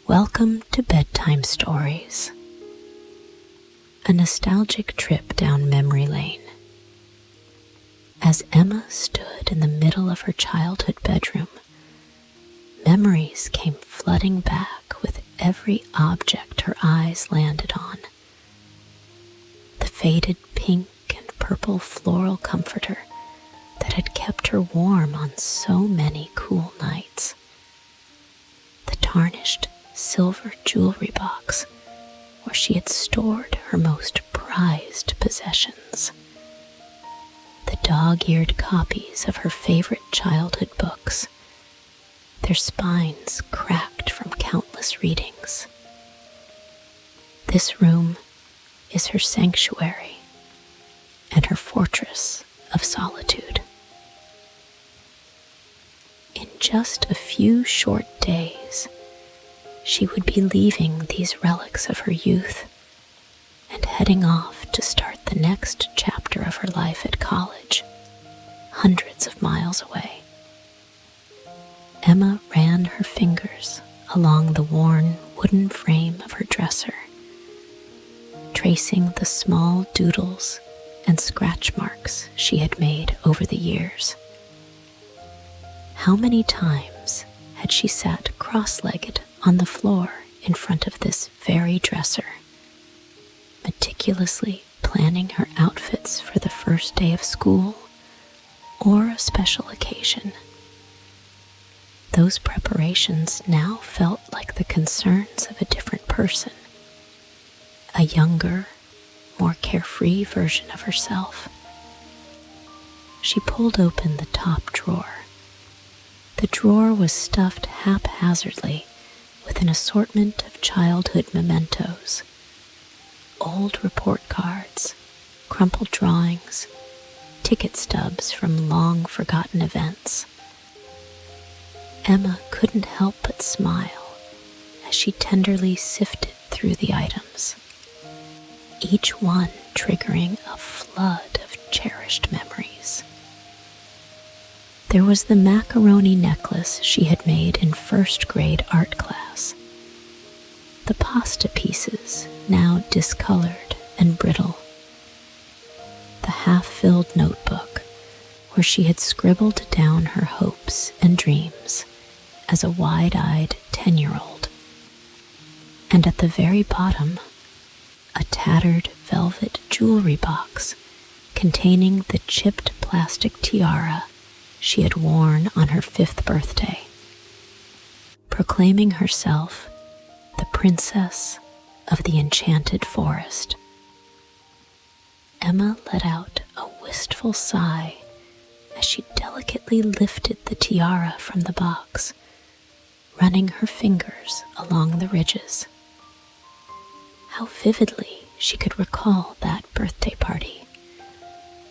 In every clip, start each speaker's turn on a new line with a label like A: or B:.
A: Welcome to Bedtime Stories, a nostalgic trip down memory lane. As Emma stood in the middle of her childhood bedroom, memories came flooding back with every object her eyes landed on. The faded pink and purple floral comforter that had kept her warm on so many cool nights. The tarnished silver jewelry box where she had stored her most prized possessions. The dog-eared copies of her favorite childhood books, their spines cracked from countless readings. This room is her sanctuary and her fortress of solitude. In just a few short days, she would be leaving these relics of her youth and heading off to start the next chapter of her life at college, hundreds of miles away. Emma ran her fingers along the worn wooden frame of her dresser, tracing the small doodles and scratch marks she had made over the years. How many times had she sat cross-legged on the floor in front of this very dresser, meticulously planning her outfits for the first day of school or a special occasion. Those preparations now felt like the concerns of a different person, a younger, more carefree version of herself. She pulled open the top drawer. The drawer was stuffed haphazardly with an assortment of childhood mementos, old report cards, crumpled drawings, ticket stubs from long-forgotten events. Emma couldn't help but smile as she tenderly sifted through the items, each one triggering a flood of cherished memories. There was the macaroni necklace she had made in first grade art class, the pasta pieces now discolored and brittle, the half-filled notebook where she had scribbled down her hopes and dreams as a wide-eyed 10-year-old, and at the very bottom, a tattered velvet jewelry box containing the chipped plastic tiara she had worn on her 5th birthday. Proclaiming herself the princess of the enchanted forest, Emma let out a wistful sigh as she delicately lifted the tiara from the box, running her fingers along the ridges. How vividly she could recall that birthday party,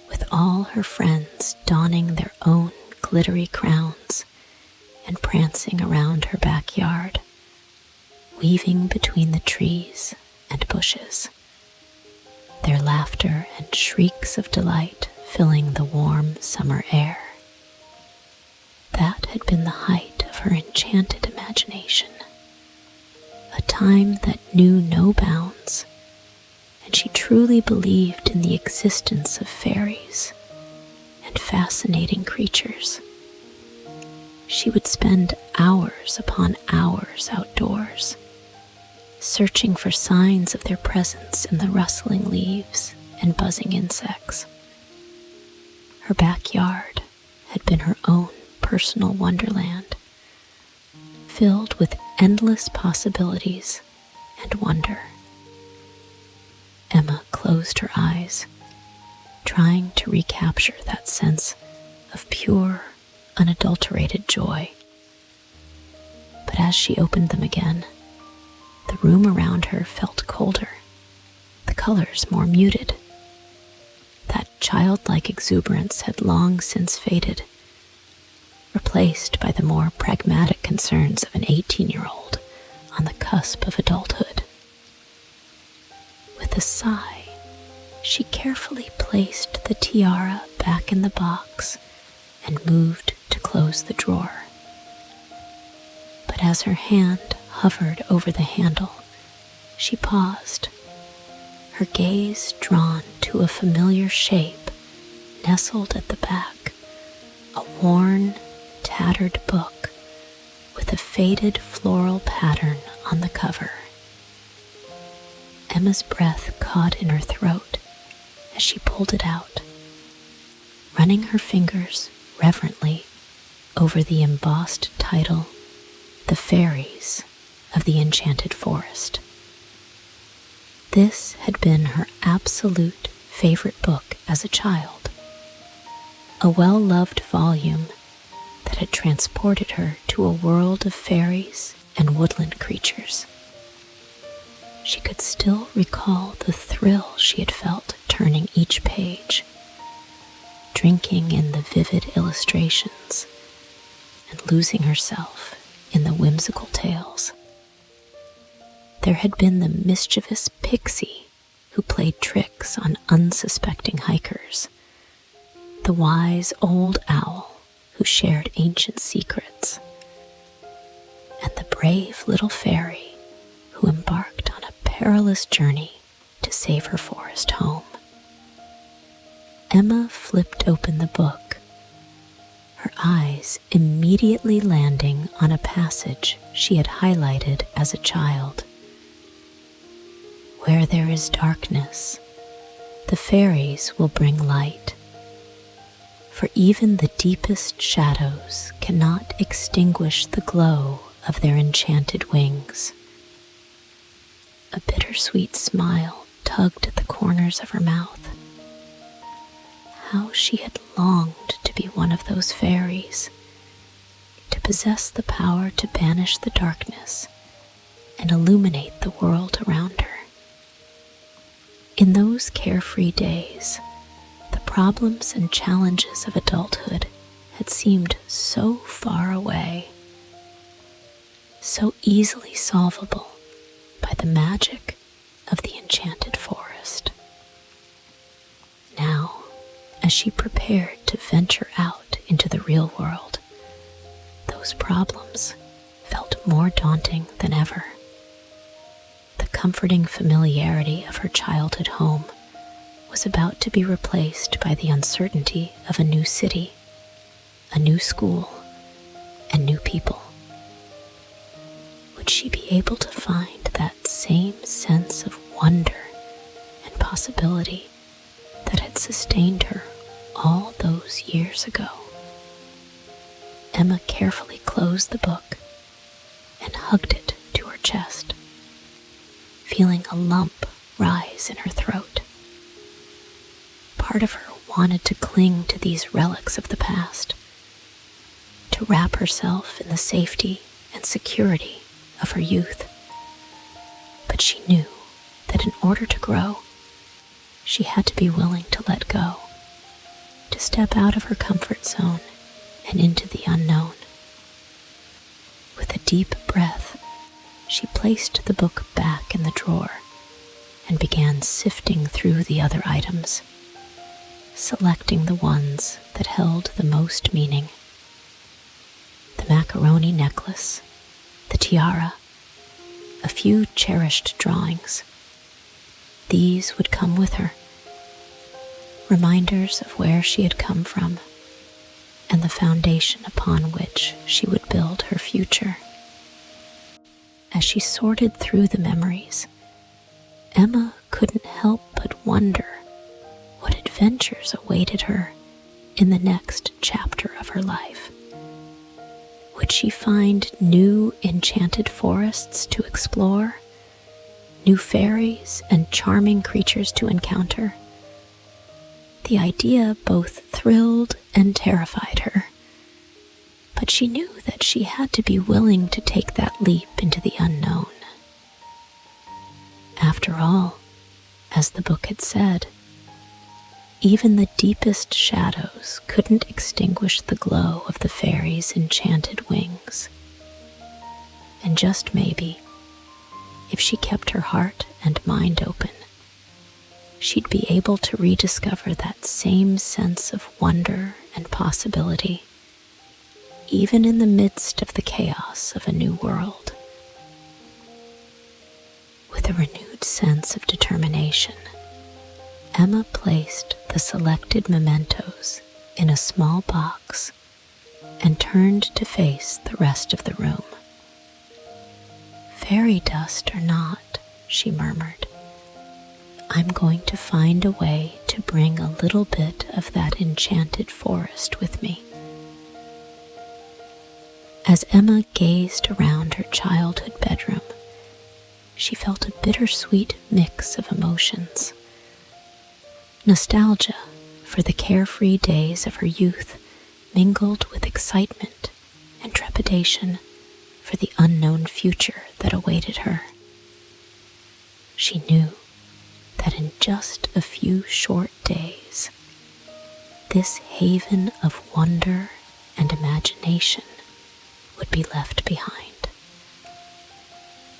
A: with all her friends donning their own glittery crowns and prancing around her backyard, weaving between the trees and bushes, their laughter and shrieks of delight filling the warm summer air. That had been the height of her enchanted imagination, a time that knew no bounds, and she truly believed in the existence of fairies and fascinating creatures. She would spend hours upon hours outdoors, searching for signs of their presence in the rustling leaves and buzzing insects. Her backyard had been her own personal wonderland, filled with endless possibilities and wonder. Emma closed her eyes, trying to recapture that sense of pure, unadulterated joy. But as she opened them again, the room around her felt colder, the colors more muted. That childlike exuberance had long since faded, replaced by the more pragmatic concerns of an 18-year-old on the cusp of adulthood. With a sigh, she carefully placed the tiara back in the box and moved to close the drawer. But as her hand hovered over the handle, she paused, her gaze drawn to a familiar shape nestled at the back, a worn, tattered book with a faded floral pattern on the cover. Emma's breath caught in her throat as she pulled it out, running her fingers reverently over the embossed title, "The Fairies of the Enchanted Forest." This had been her absolute favorite book as a child, a well-loved volume that had transported her to a world of fairies and woodland creatures. She could still recall the thrill she had felt turning each page, drinking in the vivid illustrations, and losing herself in the whimsical tales. There had been the mischievous pixie who played tricks on unsuspecting hikers, the wise old owl who shared ancient secrets, and the brave little fairy who embarked on a perilous journey to save her forest home. Emma flipped open the book, her eyes immediately landing on a passage she had highlighted as a child. "Where there is darkness, the fairies will bring light, for even the deepest shadows cannot extinguish the glow of their enchanted wings." A bittersweet smile tugged at the corners of her mouth. How she had longed to be one of those fairies, to possess the power to banish the darkness and illuminate the world around her. In those carefree days, the problems and challenges of adulthood had seemed so far away, so easily solvable by the magic of the enchanted forest. Now, as she prepared to venture out into the real world, those problems felt more daunting than ever. The comforting familiarity of her childhood home was about to be replaced by the uncertainty of a new city, a new school, and new people. Would she be able to find that same sense of wonder and possibility that had sustained her all those years ago? Emma carefully closed the book and hugged it to her chest, feeling a lump rise in her throat. Part of her wanted to cling to these relics of the past, to wrap herself in the safety and security of her youth. But she knew that in order to grow, she had to be willing to let go, to step out of her comfort zone and into the unknown. With a deep breath, she placed the book back in the drawer and began sifting through the other items, selecting the ones that held the most meaning. The macaroni necklace, the tiara, a few cherished drawings. These would come with her, reminders of where she had come from and the foundation upon which she would build her future. As she sorted through the memories, Emma couldn't help but wonder what adventures awaited her in the next chapter of her life. Would she find new enchanted forests to explore, new fairies and charming creatures to encounter? The idea both thrilled and terrified her, but she knew that she had to be willing to take that leap into the unknown. After all, as the book had said, even the deepest shadows couldn't extinguish the glow of the fairies' enchanted wings. And just maybe, if she kept her heart and mind open, she'd be able to rediscover that same sense of wonder and possibility, even in the midst of the chaos of a new world. With a renewed sense of determination, Emma placed the selected mementos in a small box and turned to face the rest of the room. "Fairy dust or not," she murmured, "I'm going to find a way to bring a little bit of that enchanted forest with me." As Emma gazed around her childhood bedroom, she felt a bittersweet mix of emotions. Nostalgia for the carefree days of her youth mingled with excitement and trepidation for the unknown future that awaited her. She knew that in just a few short days, this haven of wonder and imagination would be left behind.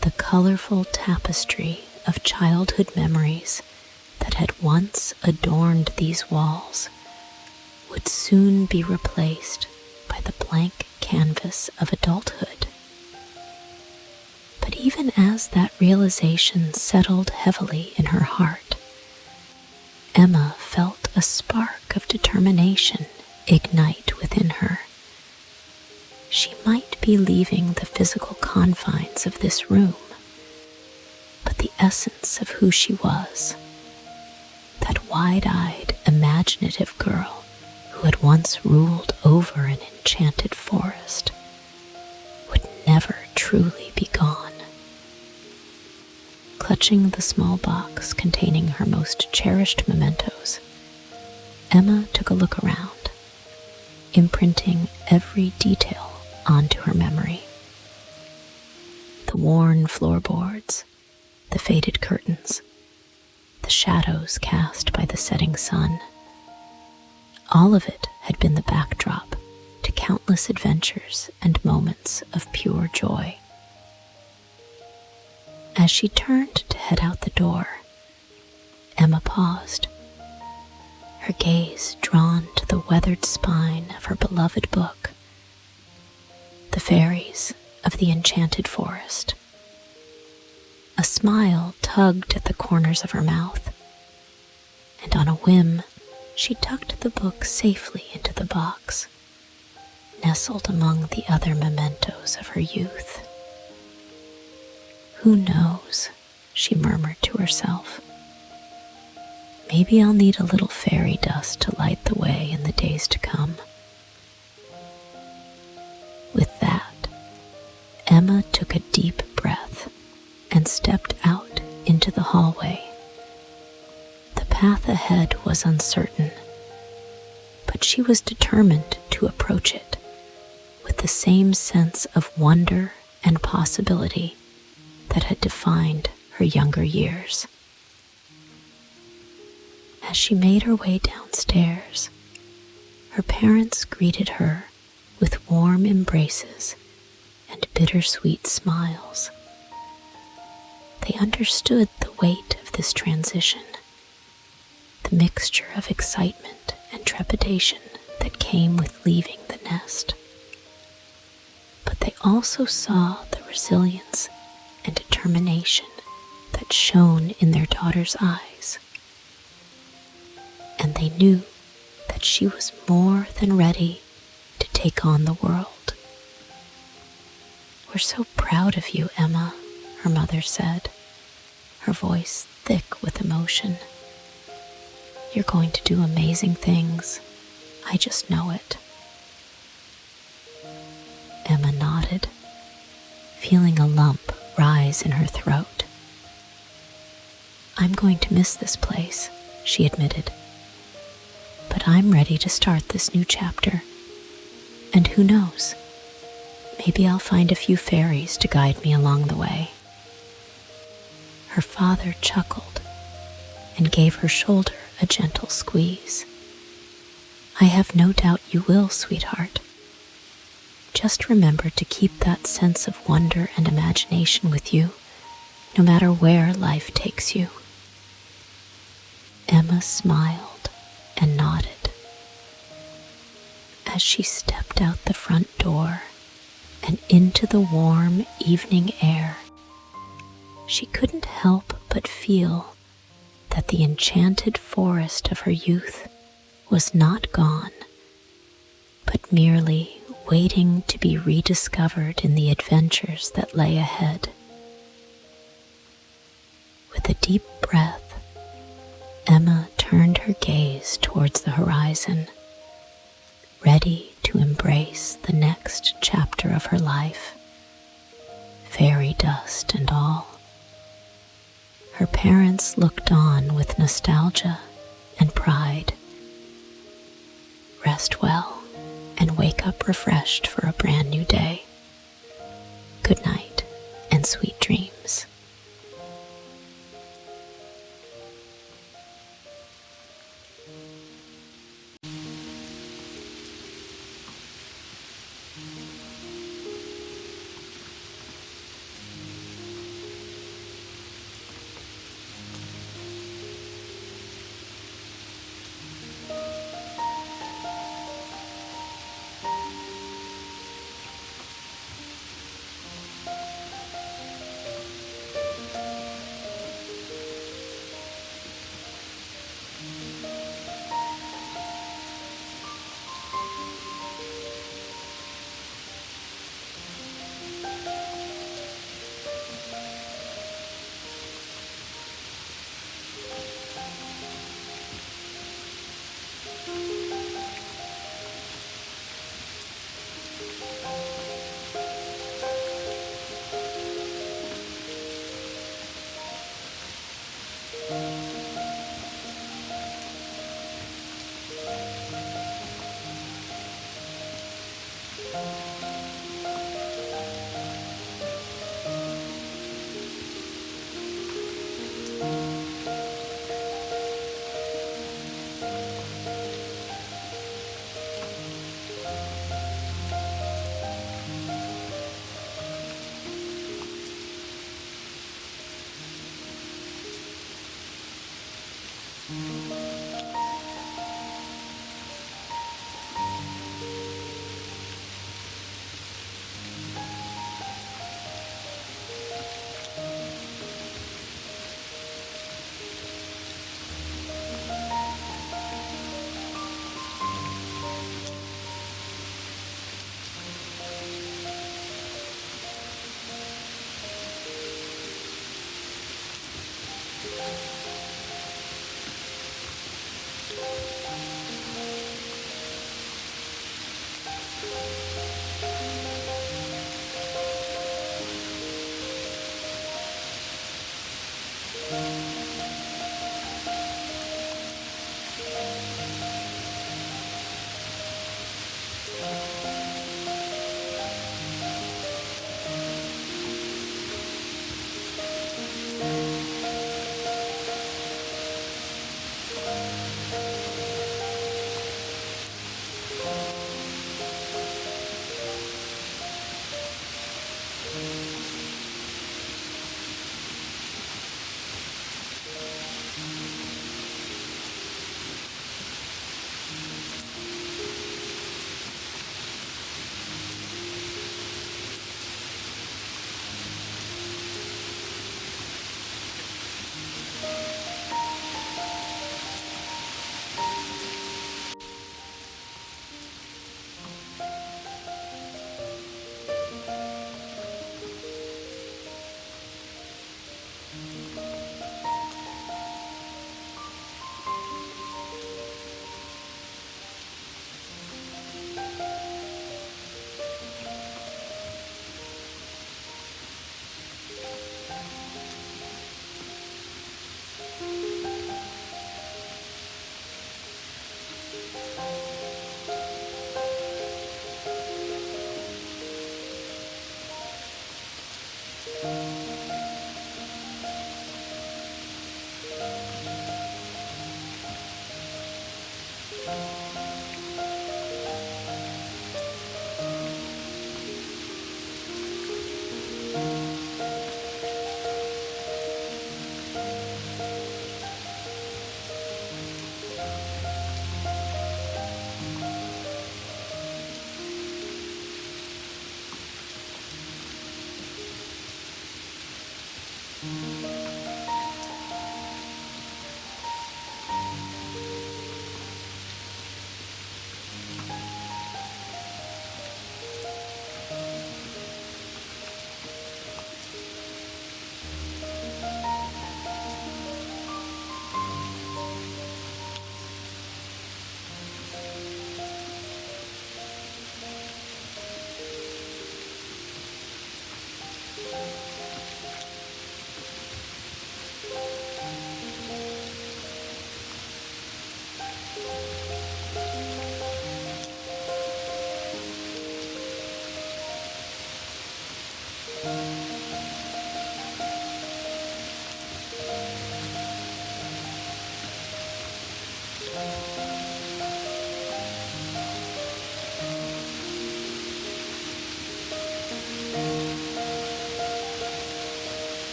A: The colorful tapestry of childhood memories that had once adorned these walls would soon be replaced by the blank canvas of adulthood. But even as that realization settled heavily in her heart, Emma felt a spark of determination ignite within her. She might be leaving the physical confines of this room, but the essence of who she was, that wide-eyed, imaginative girl who had once ruled over an enchanted forest, would never truly be gone. Clutching the small box containing her most cherished mementos, Emma took a look around, imprinting every detail onto her memory. The worn floorboards, the faded curtains, the shadows cast by the setting sun. All of it had been the backdrop to countless adventures and moments of pure joy. As she turned to head out the door, Emma paused, her gaze drawn to the weathered spine of her beloved book, The Fairies of the Enchanted Forest. A smile tugged at the corners of her mouth, and on a whim, she tucked the book safely into the box, nestled among the other mementos of her youth. "Who knows," she murmured to herself. "Maybe I'll need a little fairy dust to light the way in the days to come." With that, Emma took a deep breath and stepped out into the hallway. The path ahead was uncertain, but she was determined to approach it with the same sense of wonder and possibility that had defined her younger years. As she made her way downstairs, her parents greeted her with warm embraces and bittersweet smiles. They understood the weight of this transition, the mixture of excitement and trepidation that came with leaving the nest. But they also saw the resilience and determination that shone in their daughter's eyes. And they knew that she was more than ready to take on the world. "We're so proud of you, Emma," her mother said, her voice thick with emotion. "You're going to do amazing things. I just know it." Emma nodded, feeling a lump rise in her throat. "I'm going to miss this place," she admitted. "But I'm ready to start this new chapter. And who knows, maybe I'll find a few fairies to guide me along the way." Her father chuckled and gave her shoulder a gentle squeeze. "I have no doubt you will, sweetheart. Just remember to keep that sense of wonder and imagination with you, no matter where life takes you." Emma smiled and nodded. As she stepped out the front door and into the warm evening air, she couldn't help but feel that the enchanted forest of her youth was not gone, but merely waiting to be rediscovered in the adventures that lay ahead. With a deep breath, Emma turned her gaze towards the horizon, ready to embrace the next chapter of her life, fairy dust and all. Her parents looked on with nostalgia and pride. Rest well and wake up refreshed for a brand new day. Good night and sweet dreams.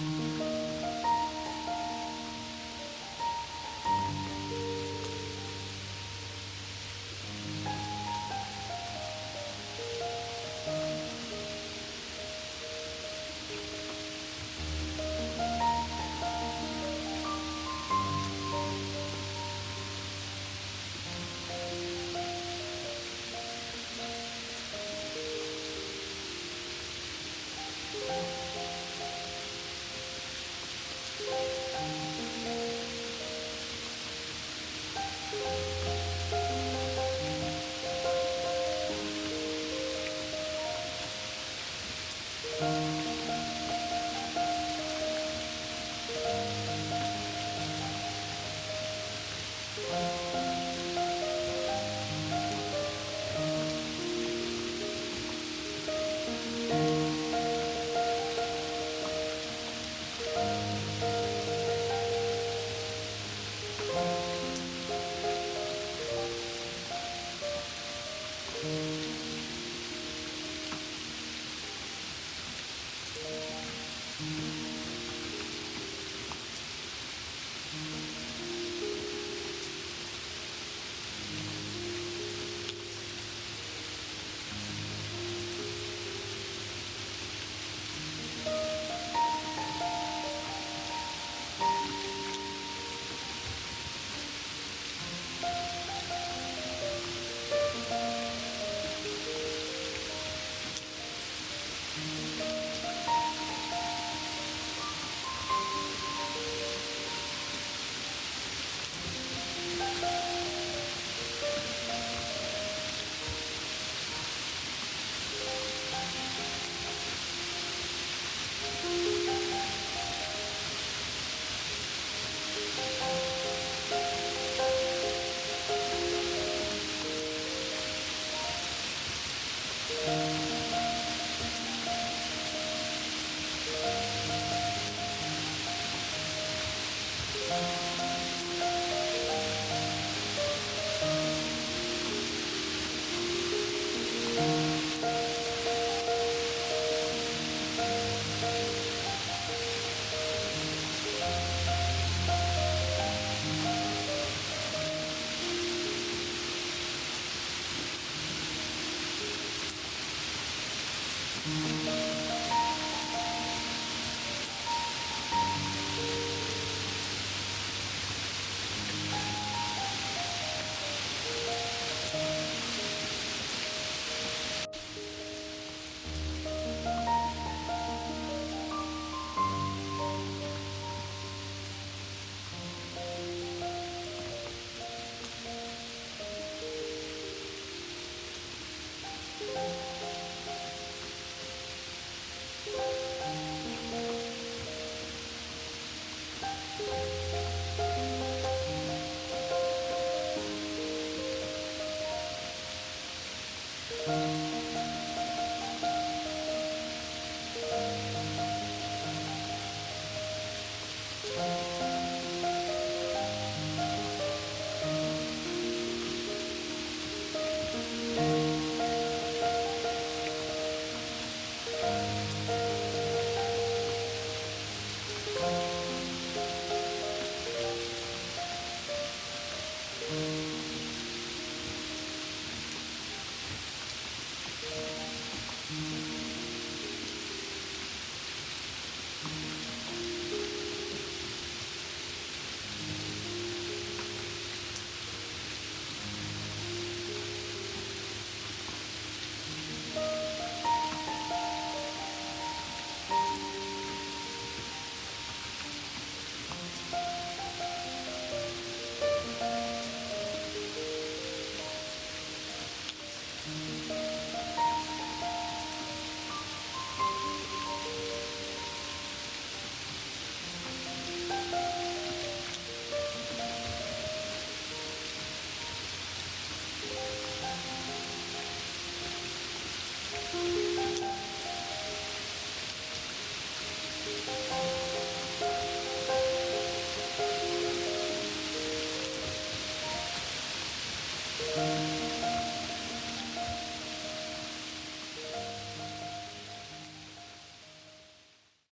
A: Mm-hmm.